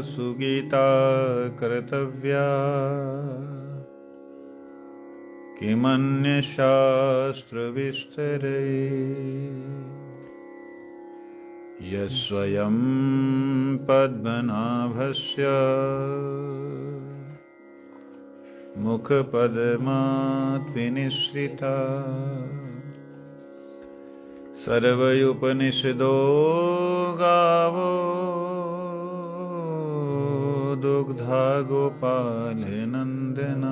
सुगीता कर्तव्या किमन्यशास्त्रविस्तरे यस्वयं पद्मनाभस्य मुखपद्मात् विनिसृता सर्वोपनिषदो गावो दुग्धा गोपालनन्दना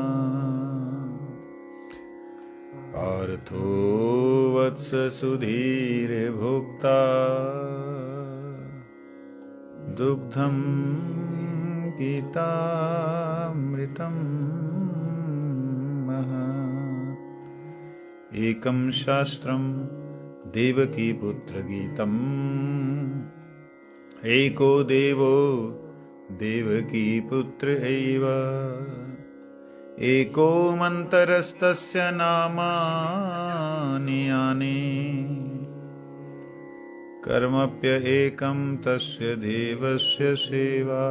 पार्थो वत्स सुधीर्भोक्ता दुग्धं गीतामृतं महा एकं शास्त्रं देवकीपुत्र गीतम् एको देवो देवकीपुत्र एव एको मन्तरस्तस्य नामानि यानि कर्मप्य एकं तस्य देवस्य सेवा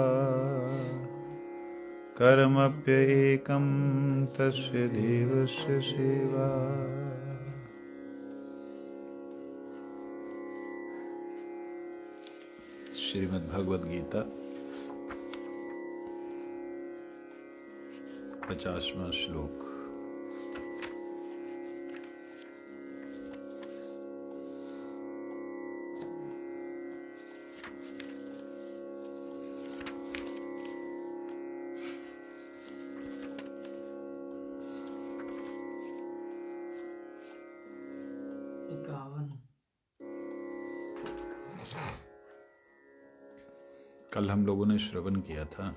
कर्मप्य एकं तस्य देवस्य सेवा। श्रीमद् भगवद गीता 50वां श्लोक। कल हम लोगों ने श्रवण किया था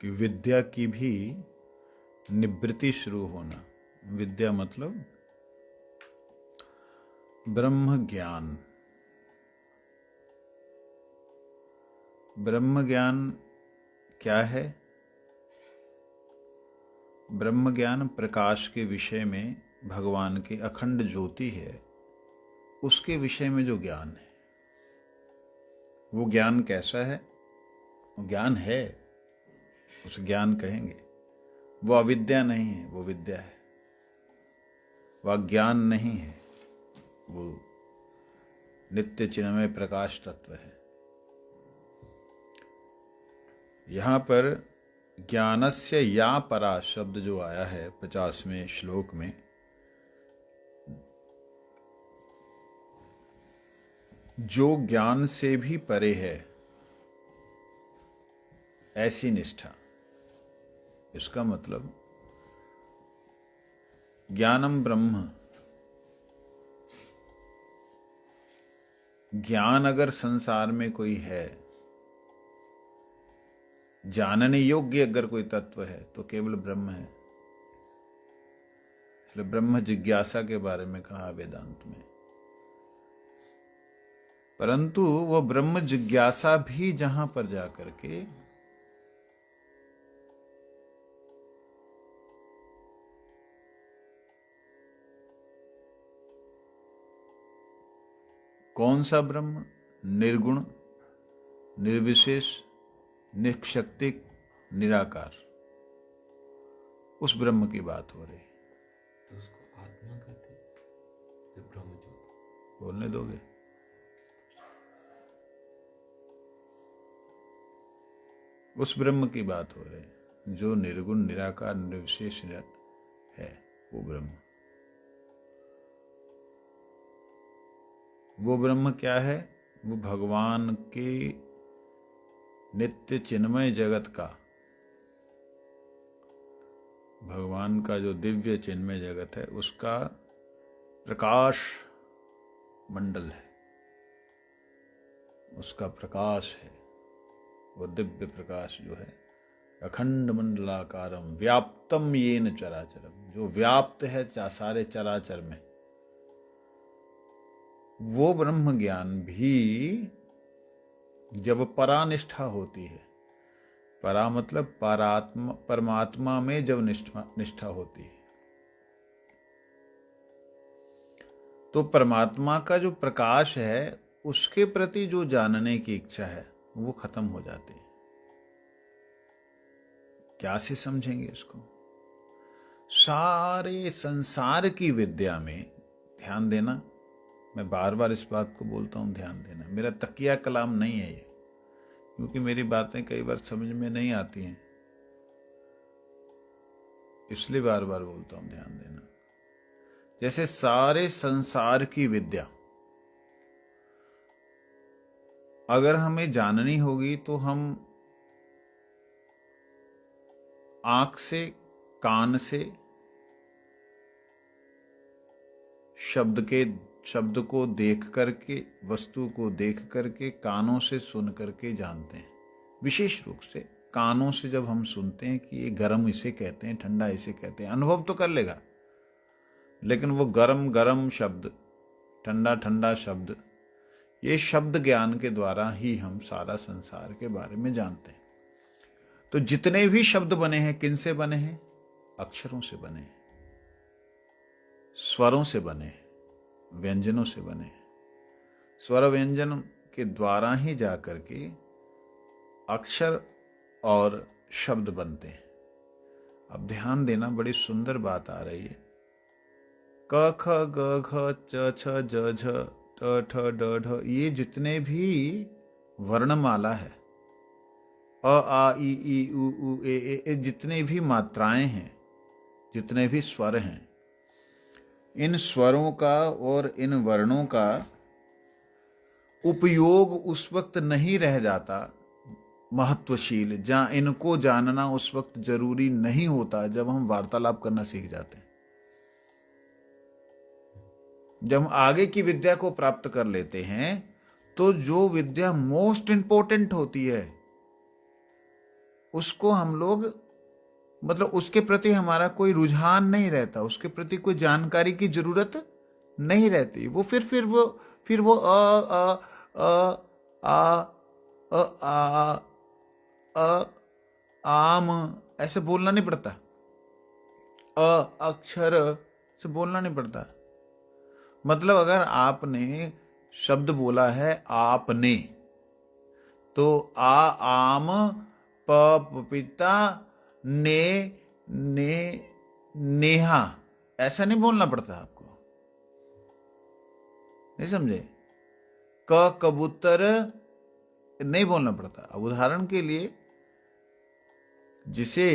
कि विद्या की भी निवृत्ति शुरू होना। विद्या मतलब ब्रह्म ज्ञान। ब्रह्म ज्ञान क्या है? ब्रह्म ज्ञान प्रकाश के विषय में भगवान की अखंड ज्योति है, उसके विषय में जो ज्ञान है। वो ज्ञान कैसा है? वो ज्ञान है, उस ज्ञान कहेंगे। वो अविद्या नहीं है, वो विद्या है। वह ज्ञान नहीं है, वो नित्य चिन्मय प्रकाश तत्व है। यहां पर ज्ञानस्य या परा शब्द जो आया है 50वें श्लोक में, जो ज्ञान से भी परे है ऐसी निष्ठा। इसका मतलब ज्ञानम ब्रह्म, ज्ञान अगर संसार में कोई है, जानने योग्य अगर कोई तत्व है तो केवल ब्रह्म है। इसलिए ब्रह्म जिज्ञासा के बारे में कहा वेदांत में। परंतु वह ब्रह्म जिज्ञासा भी जहां पर जाकर के कौन सा ब्रह्म? निर्गुण, निर्विशेष, निष्शक्तिक, निराकार, उस ब्रह्म की बात हो रही। तो उसको आत्मा कहते हैं, जो ब्रह्म ज्योति। बोलने दोगे? उस ब्रह्म की बात हो रही जो निर्गुण, निराकार, निर्विशेष है, वो ब्रह्म। वो ब्रह्म क्या है? वो भगवान के नित्य चिन्मय जगत का, भगवान का जो दिव्य चिन्मय जगत है उसका प्रकाश मंडल है, उसका प्रकाश है। वो दिव्य प्रकाश जो है अखंड मंडलाकारम व्याप्तम येन चराचरम, जो व्याप्त है सारे चराचर में। वो ब्रह्म ज्ञान भी जब परानिष्ठा होती है, परा मतलब परमात्मा में जब निष्ठा होती है, तो परमात्मा का जो प्रकाश है उसके प्रति जो जानने की इच्छा है वो खत्म हो जाती है। क्या से समझेंगे इसको? सारे संसार की विद्या में ध्यान देना, मैं बार बार इस बात को बोलता हूं, ध्यान देना। मेरा तकिया कलाम नहीं है ये, क्योंकि मेरी बातें कई बार समझ में नहीं आती हैं, इसलिए बार बार बोलता हूं, ध्यान देना। जैसे सारे संसार की विद्या अगर हमें जाननी होगी तो हम आंख से, कान से शब्द को देख करके, वस्तु को देख करके, कानों से सुन करके जानते हैं। विशेष रूप से कानों से जब हम सुनते हैं कि ये गर्म इसे कहते हैं, ठंडा इसे कहते हैं, अनुभव तो कर लेगा, लेकिन वो गर्म गर्म शब्द, ठंडा ठंडा शब्द, ये शब्द ज्ञान के द्वारा ही हम सारा संसार के बारे में जानते हैं। तो जितने भी शब्द बने हैं किन से बने हैं? अक्षरों से बने हैं, स्वरों से बने हैं, व्यंजनों से बने हैं। स्वर व्यंजन के द्वारा ही जाकर के अक्षर और शब्द बनते हैं। अब ध्यान देना, बड़ी सुंदर बात आ रही है। क ख ग घ च छ ज झ ट ठ ड ढ, ये जितने भी वर्णमाला है, अ आ इ ई उ ऊ ए, जितने भी मात्राएं हैं, जितने भी स्वर हैं, इन स्वरों का और इन वर्णों का उपयोग उस वक्त नहीं रह जाता महत्वशील, जहां इनको जानना उस वक्त जरूरी नहीं होता, जब हम वार्तालाप करना सीख जाते हैं। जब हम आगे की विद्या को प्राप्त कर लेते हैं तो जो विद्या मोस्ट इंपॉर्टेंट होती है उसको हम लोग, मतलब उसके प्रति हमारा कोई रुझान नहीं रहता, उसके प्रति कोई जानकारी की जरूरत नहीं रहती। वो फिर वो अ आम ऐसे बोलना नहीं पड़ता, अक्षर से बोलना नहीं पड़ता। मतलब अगर आपने शब्द बोला है आपने, तो आम पपीता ने नेहा ऐसा नहीं बोलना पड़ता आपको, नहीं समझे? कबूतर नहीं बोलना पड़ता। अब उदाहरण के लिए, जिसे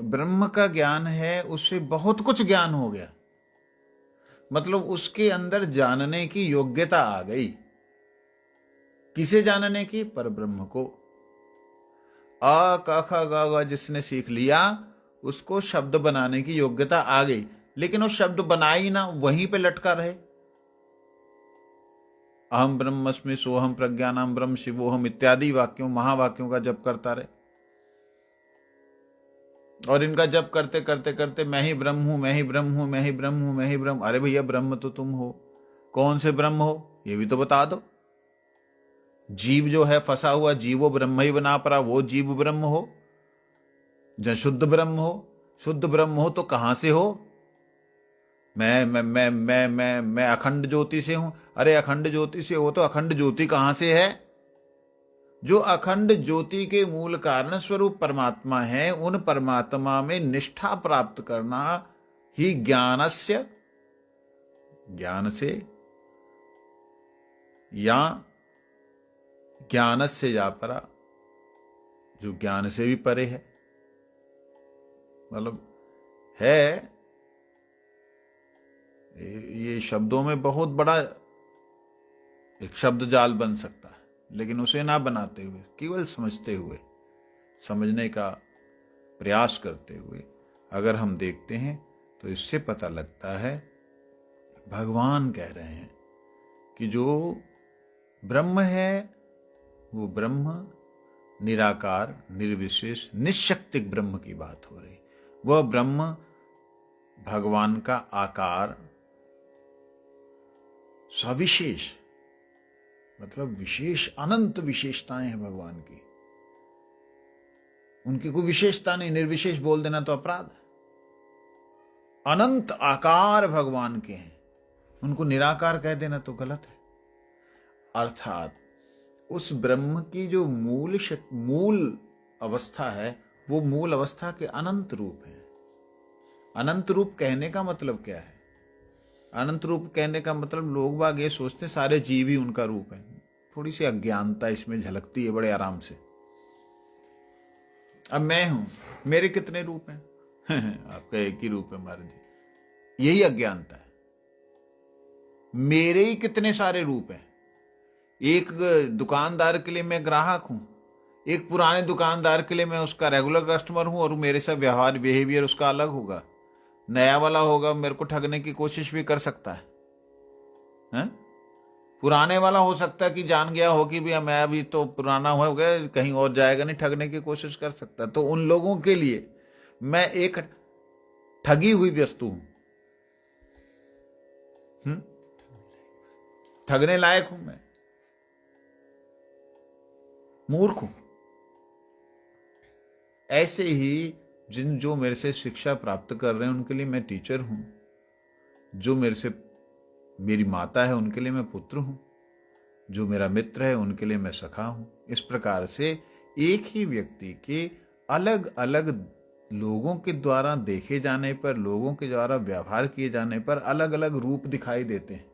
ब्रह्म का ज्ञान है उससे बहुत कुछ ज्ञान हो गया, मतलब उसके अंदर जानने की योग्यता आ गई। किसे जानने की? पर ब्रह्म को। अ क ख ग घ जिसने सीख लिया उसको शब्द बनाने की योग्यता आ गई, लेकिन वो शब्द बनाई ना, वहीं पे लटका रहे। अहम ब्रह्मस्मि सोहम प्रज्ञानाम ब्रह्म शिवोहम इत्यादि वाक्यों, महावाक्यों का जप करता रहे, और इनका जप करते करते करते मैं ही ब्रह्म हूं, मैं ही ब्रह्म हूं, मैं ही ब्रह्म हूं, मैं ही ब्रह्म। अरे भैया, ब्रह्म तो तुम हो, कौन से ब्रह्म हो ये भी तो बता दो। जीव जो है फंसा हुआ, जीवो ब्रह्म ही बना पड़ा, वो जीव ब्रह्म हो? जब शुद्ध ब्रह्म हो, शुद्ध ब्रह्म हो तो कहां से हो? मैं अखंड ज्योति से हूं। अरे अखंड ज्योति से हो तो अखंड ज्योति कहां से है? जो अखंड ज्योति के मूल कारण स्वरूप परमात्मा है, उन परमात्मा में निष्ठा प्राप्त करना ही ज्ञानस्य, ज्ञान से या ज्ञानस्य या परा, जो ज्ञान से भी परे है, मतलब है। ये शब्दों में बहुत बड़ा एक शब्द जाल बन सकता है, लेकिन उसे ना बनाते हुए, केवल समझते हुए, समझने का प्रयास करते हुए अगर हम देखते हैं तो इससे पता लगता है भगवान कह रहे हैं कि जो ब्रह्म है वो ब्रह्म निराकार, निर्विशेष, निशक्तिक ब्रह्म की बात हो रही। वह ब्रह्म भगवान का आकार सविशेष, मतलब विशेष, अनंत विशेषताएं हैं भगवान की। उनकी कोई विशेषता नहीं, निर्विशेष बोल देना तो अपराध है। अनंत आकार भगवान के हैं, उनको निराकार कह देना तो गलत है। अर्थात उस ब्रह्म की जो मूल अवस्था है, वो मूल अवस्था के अनंत रूप है। अनंत रूप कहने का मतलब क्या है? अनंत रूप कहने का मतलब लोग बाग ये सोचते सारे जीव ही उनका रूप है। थोड़ी सी अज्ञानता इसमें झलकती है बड़े आराम से। अब मैं हूं, मेरे कितने रूप हैं? आपका एक ही रूप है महाराज जी। यही अज्ञानता है। मेरे ही कितने सारे रूप हैं। एक दुकानदार के लिए मैं ग्राहक हूं, एक पुराने दुकानदार के लिए मैं उसका रेगुलर कस्टमर हूं और मेरे साथ व्यवहार बिहेवियर उसका अलग होगा। नया वाला होगा, मेरे को ठगने की कोशिश भी कर सकता है? पुराने वाला हो सकता है कि जान गया हो कि भैया मैं अभी तो पुराना हो गया, कहीं और जाएगा नहीं, ठगने की कोशिश कर सकता है। तो उन लोगों के लिए मैं एक ठगी हुई वस्तु हूं। ठगने लायक हूं, मैं मूर्ख हूं। ऐसे ही जो मेरे से शिक्षा प्राप्त कर रहे हैं उनके लिए मैं टीचर हूं, जो मेरे से मेरी माता है उनके लिए मैं पुत्र हूं, जो मेरा मित्र है उनके लिए मैं सखा हूं। इस प्रकार से एक ही व्यक्ति के अलग अलग लोगों के द्वारा देखे जाने पर, लोगों के द्वारा व्यवहार किए जाने पर अलग अलग रूप दिखाई देते हैं।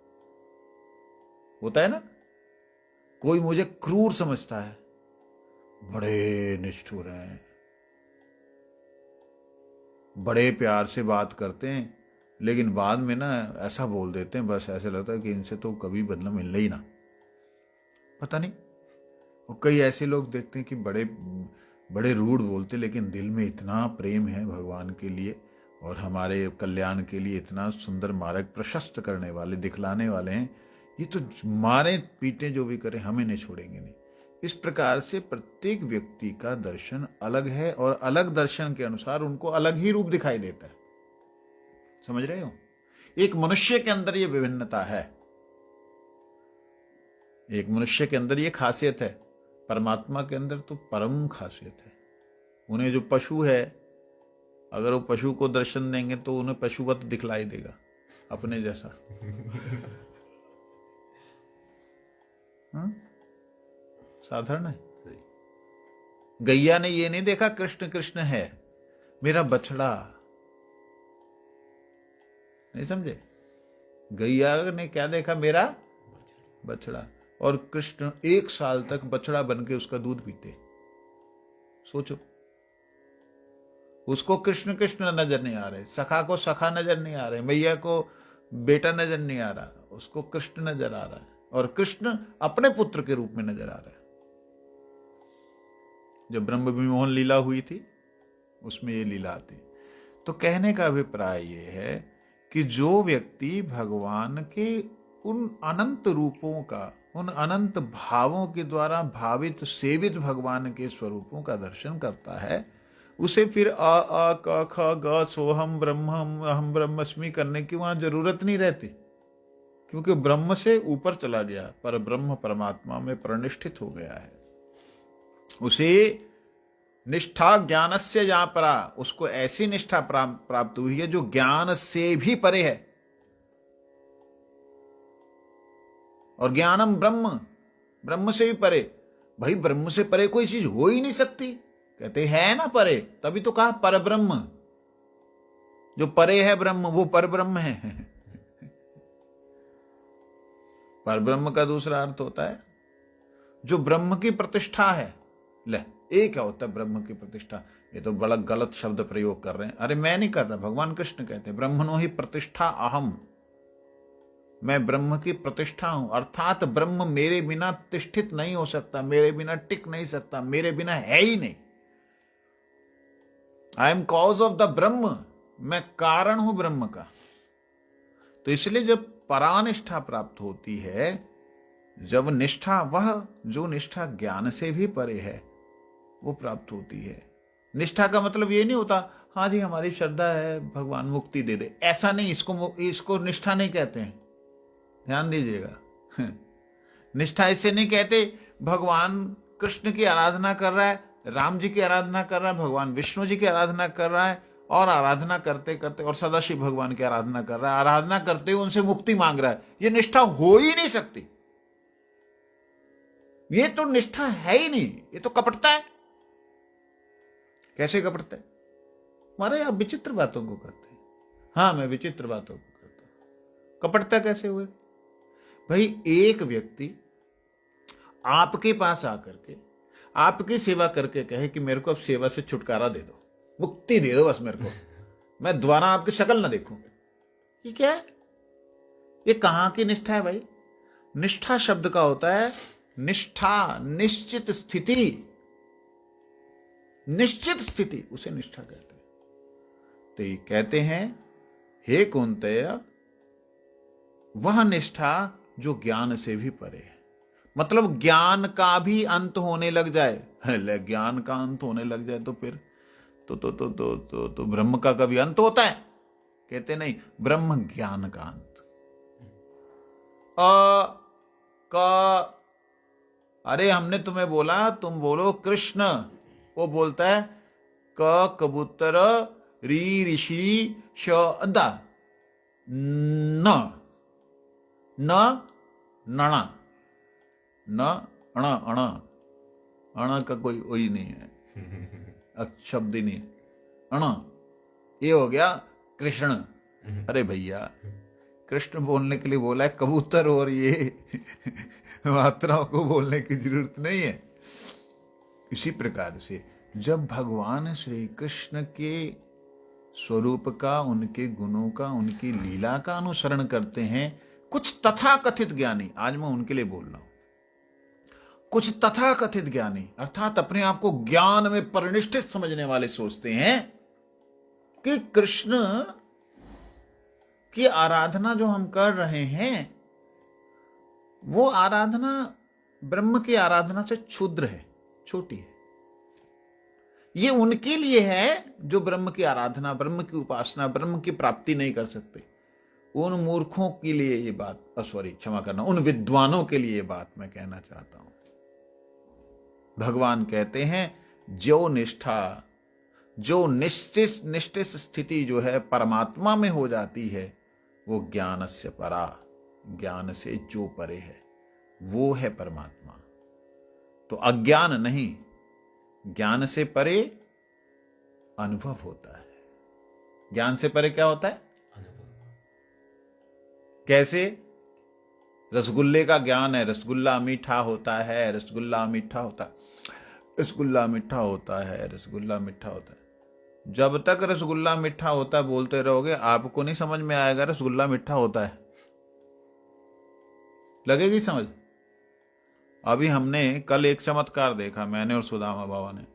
होता है ना, कोई मुझे क्रूर समझता है, बड़े निष्ठुर हैं, बड़े प्यार से बात करते हैं, लेकिन बाद में ना ऐसा बोल देते हैं, बस ऐसे लगता है कि इनसे तो कभी बदला मिलना ही ना। पता नहीं। और कई ऐसे लोग देखते हैं कि बड़े बड़े रूड बोलते, लेकिन दिल में इतना प्रेम है भगवान के लिए और हमारे कल्याण के लिए इतना सुंदर मार्ग प्रशस्त करने वाले, दिखलाने वाले हैं। ये तो मारे पीटे जो भी करें, हमें नहीं छोड़ेंगे नहीं। इस प्रकार से प्रत्येक व्यक्ति का दर्शन अलग है और अलग दर्शन के अनुसार उनको अलग ही रूप दिखाई देता है। समझ रहे हो? एक मनुष्य के अंदर ये विभिन्नता है, एक मनुष्य के अंदर ये खासियत है, परमात्मा के अंदर तो परम खासियत है। उन्हें जो पशु है, अगर वो पशु को दर्शन देंगे तो उन्हें पशुवत दिखलाई देगा, अपने जैसा। साधारण है। गैया ने ये नहीं देखा कृष्ण कृष्ण है, मेरा बछड़ा, नहीं समझे? गैया ने क्या देखा? मेरा बछड़ा। और कृष्ण 1 साल तक बछड़ा बन के उसका दूध पीते। सोचो, उसको कृष्ण कृष्ण नजर नहीं आ रहे, सखा को सखा नजर नहीं आ रहे, मैया को बेटा नजर नहीं आ रहा, उसको कृष्ण नजर आ रहा है और कृष्ण अपने पुत्र के रूप में नजर आ रहा है। जब ब्रह्म विमोहन लीला हुई थी उसमें ये लीला आती। तो कहने का अभिप्राय ये है कि जो व्यक्ति भगवान के उन अनंत रूपों का, उन अनंत भावों के द्वारा भावित सेवित भगवान के स्वरूपों का दर्शन करता है, उसे फिर आ क ख ग सोहम ब्रह्म हम ब्रह्मस्मि करने की वहां जरूरत नहीं रहती, क्योंकि ब्रह्म से ऊपर चला गया, पर ब्रह्म परमात्मा में प्रतिष्ठित हो गया है। उसे निष्ठा ज्ञानस्य जहां परा, उसको ऐसी निष्ठा प्राप्त हुई है जो ज्ञान से भी परे है। और ज्ञानम ब्रह्म, ब्रह्म से भी परे। भाई ब्रह्म से परे कोई चीज हो ही नहीं सकती, कहते हैं ना परे, तभी तो कहा पर ब्रह्म। जो परे है ब्रह्म वो पर ब्रह्म है। पर ब्रह्म का दूसरा अर्थ होता है जो ब्रह्म की प्रतिष्ठा है। ले, एक क्या होता है ब्रह्म की प्रतिष्ठा? ये तो बड़ा गलत शब्द प्रयोग कर रहे हैं। अरे मैं नहीं कर रहा, भगवान कृष्ण कहते हैं ब्रह्मणो ही प्रतिष्ठा अहम, मैं ब्रह्म की प्रतिष्ठा हूं। अर्थात ब्रह्म मेरे बिना तिष्ठित नहीं हो सकता, मेरे बिना टिक नहीं सकता, मेरे बिना है ही नहीं। I am cause of the ब्रह्म, मैं कारण हूं ब्रह्म का। तो इसलिए जब परानिष्ठा प्राप्त होती है, जब निष्ठा, वह जो निष्ठा ज्ञान से भी परे है, वो प्राप्त होती है। निष्ठा का मतलब ये नहीं होता हाँ जी हमारी श्रद्धा है भगवान मुक्ति दे दे, ऐसा नहीं। इसको निष्ठा नहीं कहते हैं, ध्यान दीजिएगा। निष्ठा इसे नहीं कहते भगवान कृष्ण की आराधना कर रहा है, राम जी की आराधना कर रहा है, भगवान विष्णु जी की आराधना कर रहा है और आराधना करते करते, और सदाशिव भगवान की आराधना कर रहा है, आराधना करते हुए उनसे मुक्ति मांग रहा है, ये निष्ठा हो ही नहीं सकती। ये तो निष्ठा है ही नहीं, ये तो कपटता है। कैसे कपटता है? मारे आप विचित्र बातों को करते हैं। हाँ, मैं विचित्र बातों को करता हूं। कपटता कैसे हुए भाई? एक व्यक्ति आपके पास आकर के आपकी सेवा करके कहे कि मेरे को अब सेवा से छुटकारा दे दो, मुक्ति दे दो बस मेरे को, मैं दोबारा आपकी शक्ल ना देखूं, ये क्या है? ये कहां की निष्ठा है भाई? निष्ठा शब्द का होता है निष्ठा, निश्चित स्थिति। निश्चित स्थिति उसे निष्ठा कहते हैं। तो ये कहते हैं, हे कुंतय, वह निष्ठा जो ज्ञान से भी परे है। मतलब ज्ञान का भी अंत होने लग जाए। ले, ज्ञान का अंत होने लग जाए तो फिर तो ब्रह्म का कभी अंत होता है? कहते नहीं, ब्रह्म ज्ञान का अंत। का अरे हमने तुम्हें बोला तुम बोलो कृष्ण, वो बोलता है क कबूतर री ऋषि श अदा न न नणा न अण अण अण का कोई वही नहीं है, शब्द ही नहीं है। अण ये हो गया कृष्ण। अरे भैया, कृष्ण बोलने के लिए बोला है, कबूतर और ये मात्राओं को बोलने की जरूरत नहीं है। इसी प्रकार से जब भगवान श्री कृष्ण के स्वरूप का, उनके गुणों का, उनकी लीला का अनुसरण करते हैं कुछ तथाकथित ज्ञानी, आज मैं उनके लिए बोल रहा हूं, कुछ तथाकथित ज्ञानी अर्थात अपने आप को ज्ञान में परिनिष्ठित समझने वाले सोचते हैं कि कृष्ण की आराधना जो हम कर रहे हैं वो आराधना ब्रह्म की आराधना से क्षुद्र है, छोटी है। ये उनके लिए है जो ब्रह्म की आराधना, ब्रह्म की उपासना, ब्रह्म की प्राप्ति नहीं कर सकते। उन मूर्खों के लिए ये बात, सॉरी क्षमा करना, उन विद्वानों के लिए ये बात मैं कहना चाहता हूं। भगवान कहते हैं जो निष्ठा, जो निश्चित स्थिति जो है परमात्मा में हो जाती है, वो ज्ञान से परा, ज्ञान से जो परे है वो है परमात्मा। तो अज्ञान नहीं, ज्ञान से परे अनुभव होता है। ज्ञान से परे क्या होता है? कैसे? रसगुल्ले का ज्ञान है, रसगुल्ला मीठा होता है, रसगुल्ला मीठा होता है, रसगुल्ला मीठा होता है, रसगुल्ला मीठा होता है। जब तक रसगुल्ला मीठा होता है बोलते रहोगे, आपको नहीं समझ में आएगा रसगुल्ला मीठा होता है। लगेगी समझ? अभी हमने कल एक चमत्कार देखा, मैंने और सुदामा बाबा ने।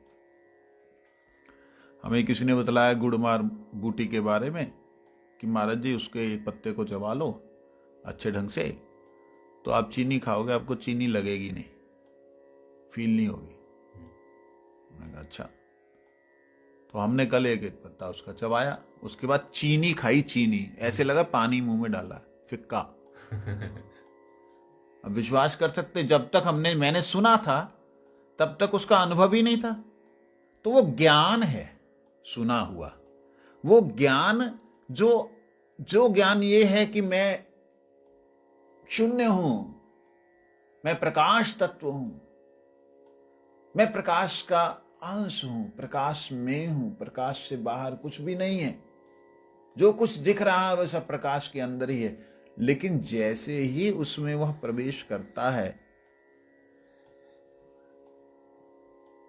हमें किसी ने बतलाया गुड़मार बूटी के बारे में कि महाराज जी उसके एक पत्ते को चबा लो अच्छे ढंग से, तो आप चीनी खाओगे, आपको चीनी लगेगी नहीं, फील नहीं होगी। मैंने कहा अच्छा। तो हमने कल एक एक पत्ता उसका चबाया, उसके बाद चीनी खाई, चीनी ऐसे लगा पानी मुंह में डाला, फिक्का। अब विश्वास कर सकते, जब तक मैंने सुना था तब तक उसका अनुभव ही नहीं था। तो वो ज्ञान है सुना हुआ, वो ज्ञान जो ज्ञान ये है कि मैं शून्य हूं, मैं प्रकाश तत्व हूं, मैं प्रकाश का अंश हूं, प्रकाश में हूं, प्रकाश से बाहर कुछ भी नहीं है, जो कुछ दिख रहा है वह सब प्रकाश के अंदर ही है। लेकिन जैसे ही उसमें वह प्रवेश करता है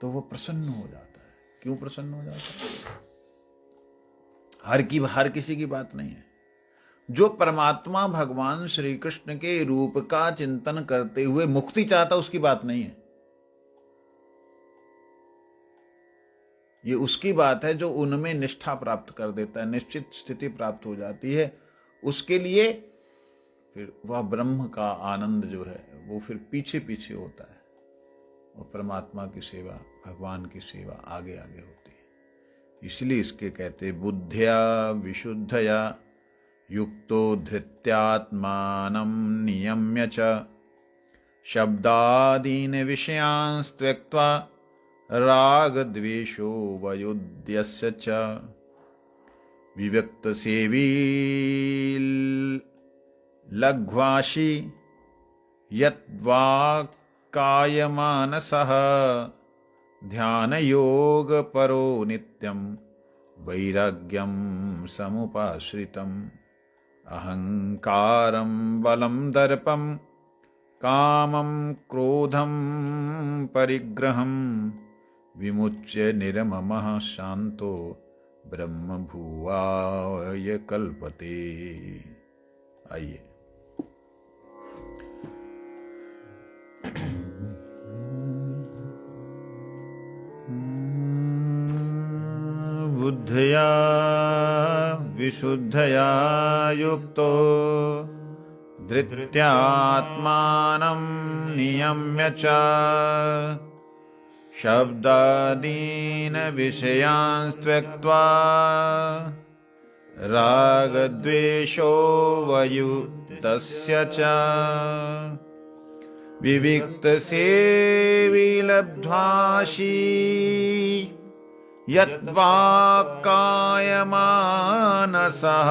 तो वह प्रसन्न हो जाता है। क्यों प्रसन्न हो जाता है? हर किसी की बात नहीं है। जो परमात्मा भगवान श्री कृष्ण के रूप का चिंतन करते हुए मुक्ति चाहता, उसकी बात नहीं है। ये उसकी बात है जो उनमें निष्ठा प्राप्त कर देता है, निश्चित स्थिति प्राप्त हो जाती है। उसके लिए फिर वह ब्रह्म का आनंद जो है वो फिर पीछे पीछे होता है, और परमात्मा की सेवा, भगवान की सेवा आगे आगे होती है। इसलिए इसके कहते बुद्ध्या विशुद्धया युक्तो धृत्यात्मानं नियम्य च शब्दादीन विषयांस त्यक्त्वा राग द्वेषो वयुध्यस्य च। विविक्त सेवी लघ्वाशी यद्वाक्कायमानसः ध्यान योग परो नित्यं वैराग्यं समुपाश्रितम् अहंकारं बलं दर्पं कामं क्रोधं परिग्रहं विमुच्य निर्ममः शांतो ब्रह्मभुवाय कल्पते। आइए बुद्धया विशुद्धया युक्तो धृत्यात्मानं नियम्य च शब्दादीन विषयान् त्यक्त्वा रागद्वेषो वयुतस्य च विविक्तसेवी लब्ध्वाशी यद्वाक्कायमानसः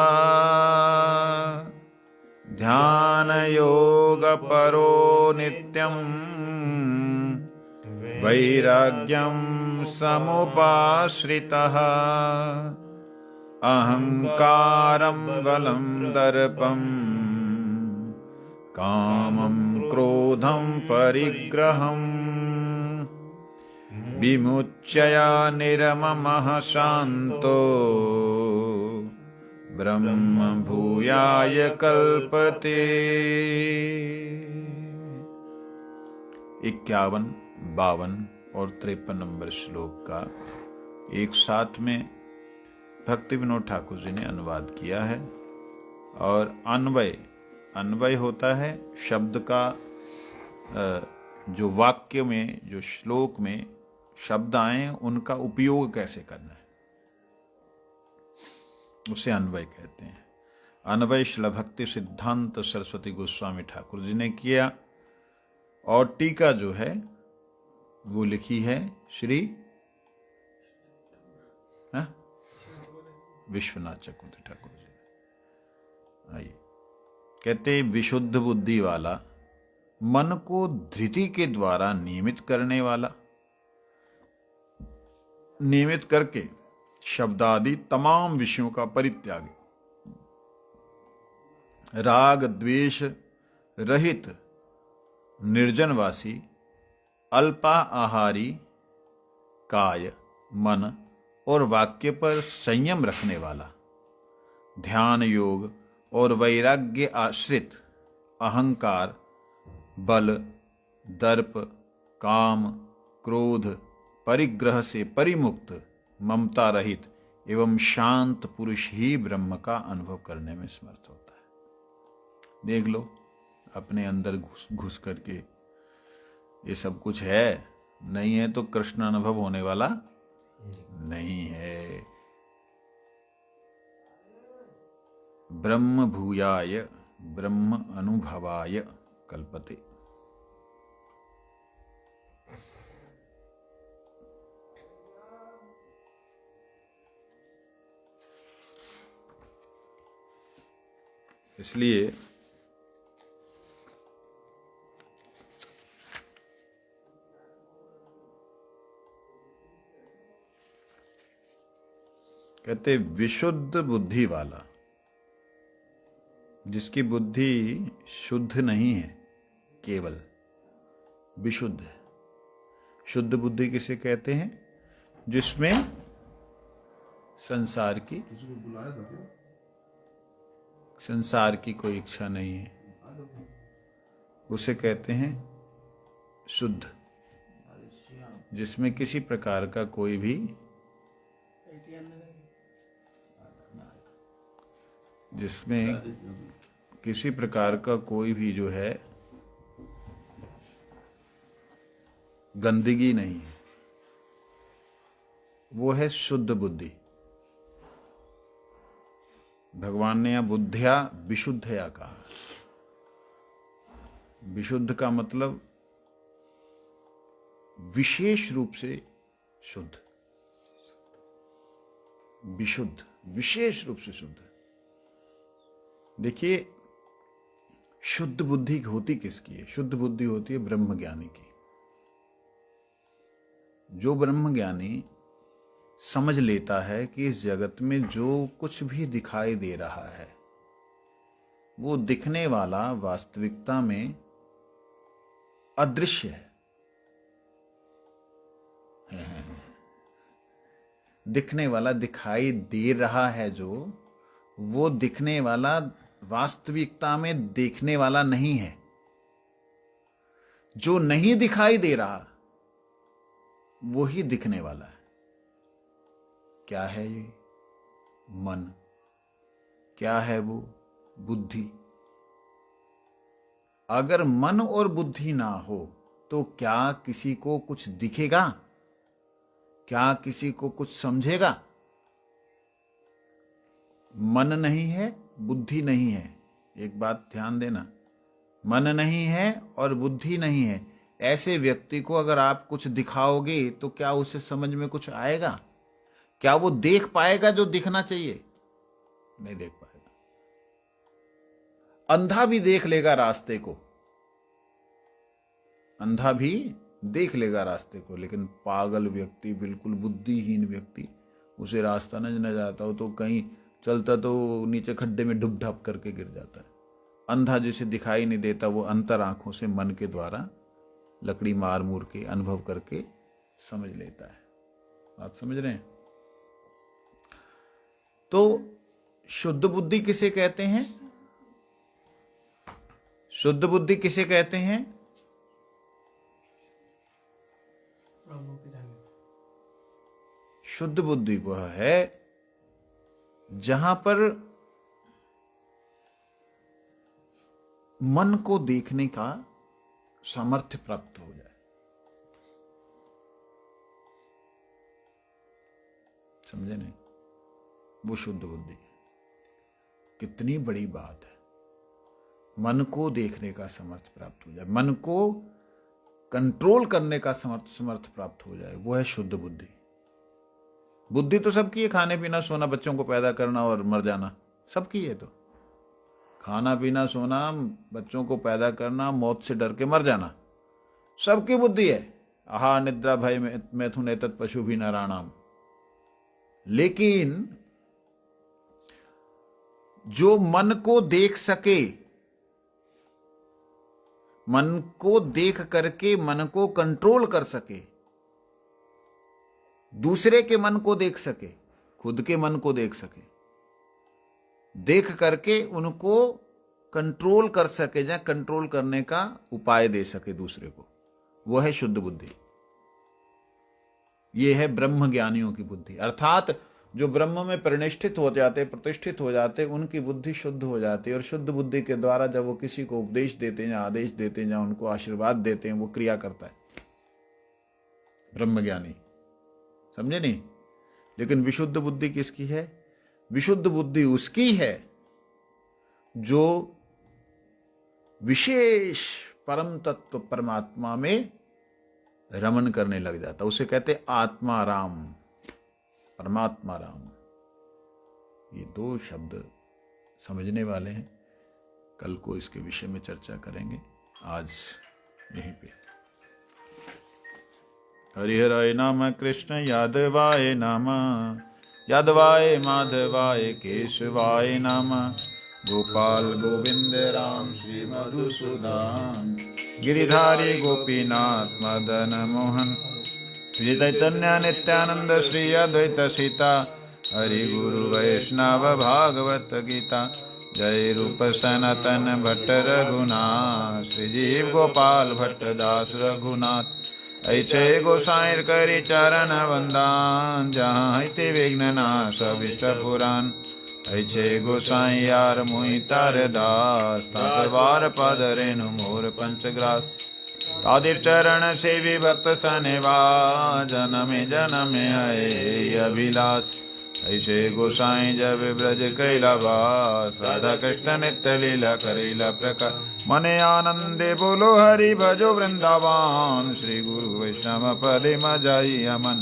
ध्यानयोगपरो नित्यं वैराग्यं समुपाश्रितः अहंकारं बलं दर्पं कामं क्रोधं परिग्रहं विमुच्य निर्ममः शांतो ब्रह्म भूयाय कल्पते। 51, 52 और 53 नंबर श्लोक का एक साथ में भक्ति विनोद ठाकुर जी ने अनुवाद किया है। और अन्वय होता है शब्द का, जो वाक्य में, जो श्लोक में शब्द आए उनका उपयोग कैसे करना है, उसे अन्वय कहते हैं। अन्वय शिला भक्ति सिद्धांत सरस्वती गोस्वामी ठाकुर जी ने किया। और टीका जो है वो लिखी है श्री विश्वनाथ चक्रवर्ती ठाकुर जी ने। आइए कहते विशुद्ध बुद्धि वाला, मन को धृति के द्वारा नियमित करने वाला, नियमित करके शब्दादि तमाम विषयों का परित्यागी, राग द्वेष रहित निर्जनवासी, अल्पाहारी, काय मन और वाक्य पर संयम रखने वाला, ध्यान योग और वैराग्य आश्रित, अहंकार बल दर्प काम क्रोध परिग्रह से परिमुक्त, ममता रहित एवं शांत पुरुष ही ब्रह्म का अनुभव करने में समर्थ होता है। देख लो अपने अंदर घुस करके, ये सब कुछ है, नहीं है तो कृष्ण अनुभव होने वाला नहीं है। ब्रह्म भूयाय ब्रह्म अनुभवाय कल्पते। इसलिए कहते विशुद्ध बुद्धि वाला, जिसकी बुद्धि शुद्ध नहीं है, केवल विशुद्ध है। शुद्ध बुद्धि किसे कहते हैं? जिसमें संसार की कोई इच्छा नहीं है, उसे कहते हैं शुद्ध। जिसमें किसी प्रकार का कोई भी जो है गंदगी नहीं है, वो है शुद्ध बुद्धि। भगवान ने यहां बुद्धिया विशुद्धया कहा। विशुद्ध का मतलब विशेष रूप से शुद्ध, विशुद्ध विशेष रूप से शुद्ध। देखिए, शुद्ध बुद्धि होती किसकी है? शुद्ध बुद्धि होती है ब्रह्म ज्ञानी की। जो ब्रह्म ज्ञानी समझ लेता है कि इस जगत में जो कुछ भी दिखाई दे रहा है वो दिखने वाला वास्तविकता में अदृश्य है। दिखने वाला, दिखाई दे रहा है जो, वो दिखने वाला वास्तविकता में देखने वाला नहीं है। जो नहीं दिखाई दे रहा वो ही दिखने वाला है। क्या है ये? मन। क्या है वो? बुद्धि। अगर मन और बुद्धि ना हो तो क्या किसी को कुछ दिखेगा? क्या किसी को कुछ समझेगा? मन नहीं है, बुद्धि नहीं है। एक बात ध्यान देना, मन नहीं है और बुद्धि नहीं है, ऐसे व्यक्ति को अगर आप कुछ दिखाओगे तो क्या उसे समझ में कुछ आएगा? क्या वो देख पाएगा जो दिखना चाहिए? नहीं देख पाएगा। अंधा भी देख लेगा रास्ते को, अंधा भी देख लेगा रास्ते को, लेकिन पागल व्यक्ति, बिल्कुल बुद्धिहीन व्यक्ति, उसे रास्ता न जाता हो तो कहीं चलता तो नीचे खड्डे में डुब ढप करके गिर जाता है। अंधा जिसे दिखाई नहीं देता वो अंतर आंखों से मन के द्वारा लकड़ी मार मूर के अनुभव करके समझ लेता है। बात समझ रहे हैं? तो शुद्ध बुद्धि किसे कहते हैं? शुद्ध बुद्धि किसे कहते हैं? शुद्ध बुद्धि वह है जहां पर मन को देखने का सामर्थ्य प्राप्त हो जाए। समझे नहीं? वो शुद्ध बुद्धि है। कितनी बड़ी बात है। मन को देखने का समर्थ प्राप्त हो जाए, मन को कंट्रोल करने का समर्थ प्राप्त हो जाए, वो है शुद्ध बुद्धि। बुद्धि तो सबकी है, खाने पीना सोना, बच्चों को पैदा करना और मर जाना, सबकी है। तो खाना पीना सोना, बच्चों को पैदा करना, मौत से डर के मर जाना, सबकी बुद्धि है। आहार निद्रा भय मैथुन एतत् पशु भी नाराणाम। लेकिन जो मन को देख सके, मन को देख करके मन को कंट्रोल कर सके, दूसरे के मन को देख सके, खुद के मन को देख सके, देख करके उनको कंट्रोल कर सके या कंट्रोल करने का उपाय दे सके दूसरे को, वह है शुद्ध बुद्धि। यह है ब्रह्म ज्ञानियों की बुद्धि। अर्थात जो ब्रह्म में परिनिष्ठित हो जाते, प्रतिष्ठित हो जाते, उनकी बुद्धि शुद्ध हो जाती है। और शुद्ध बुद्धि के द्वारा जब वो किसी को उपदेश देते हैं या आदेश देते हैं या उनको आशीर्वाद देते हैं, वो क्रिया करता है ब्रह्म ज्ञानी। समझे नहीं? लेकिन विशुद्ध बुद्धि किसकी है? विशुद्ध बुद्धि उसकी है जो विशेष परम तत्व परमात्मा में रमन करने लग जाता। उसे कहते आत्मा राम, परमात्मा राम। ये दो शब्द समझने वाले हैं। कल को इसके विषय में चर्चा करेंगे। आज यहीं पे। हरिहराय नाम कृष्ण यादवाय नाम, यादवाय माधवाय केशवाय नाम, गोपाल गोविंद राम श्री मधुसूदन, गिरिधारी गोपीनाथ मदन मोहन, श्री चैतन्य नित्यानंद श्री अद्वैत सीता, हरि गुरु वैष्णव भागवत गीता। जय रूप सनातन भट्ट रघुनाथ, श्री जीव गोपाल भट्ट दास रघुनाथ। ऐसे गोसाइर करी चरण वंदन, जहाँ हिते विघ्न नाश विष्ट पुराण। ऐसे गोसाई यार मोहि तार दास, सवार पद रेणु मोर पंचग्रास। तादिर चरण सेवी भक्त सनेवा, जनमे जनमे है अभिलाष। ऐसे गोसाई जब ब्रज कैला वास, राधा कृष्ण नित्य लीला करेला प्रकाश। मने आनंदे बोलो हरि भजो वृंदावन, श्री गुरु वैष्णव पदे मजाई अमन।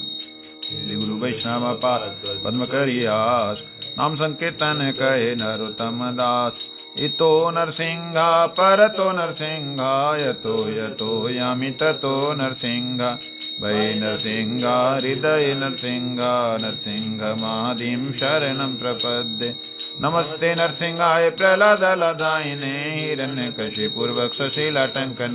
श्री गुरु वैष्णव पाद पद्म करियास, नाम संकीर्तन कहे नरोत्तम दास। इतो नरसिंहा परतो नरसिंहा यतो यतो यामि ततो नरसिंहा। भय नरसिंहा हृदय नरसिंहा नरसिंह महादिं शरणं प्रपद्ये। नमस्ते नरसिंहाय प्रह्लादलादायिने हिरण्यकशिपुर्वक्षशिलाटङ्कन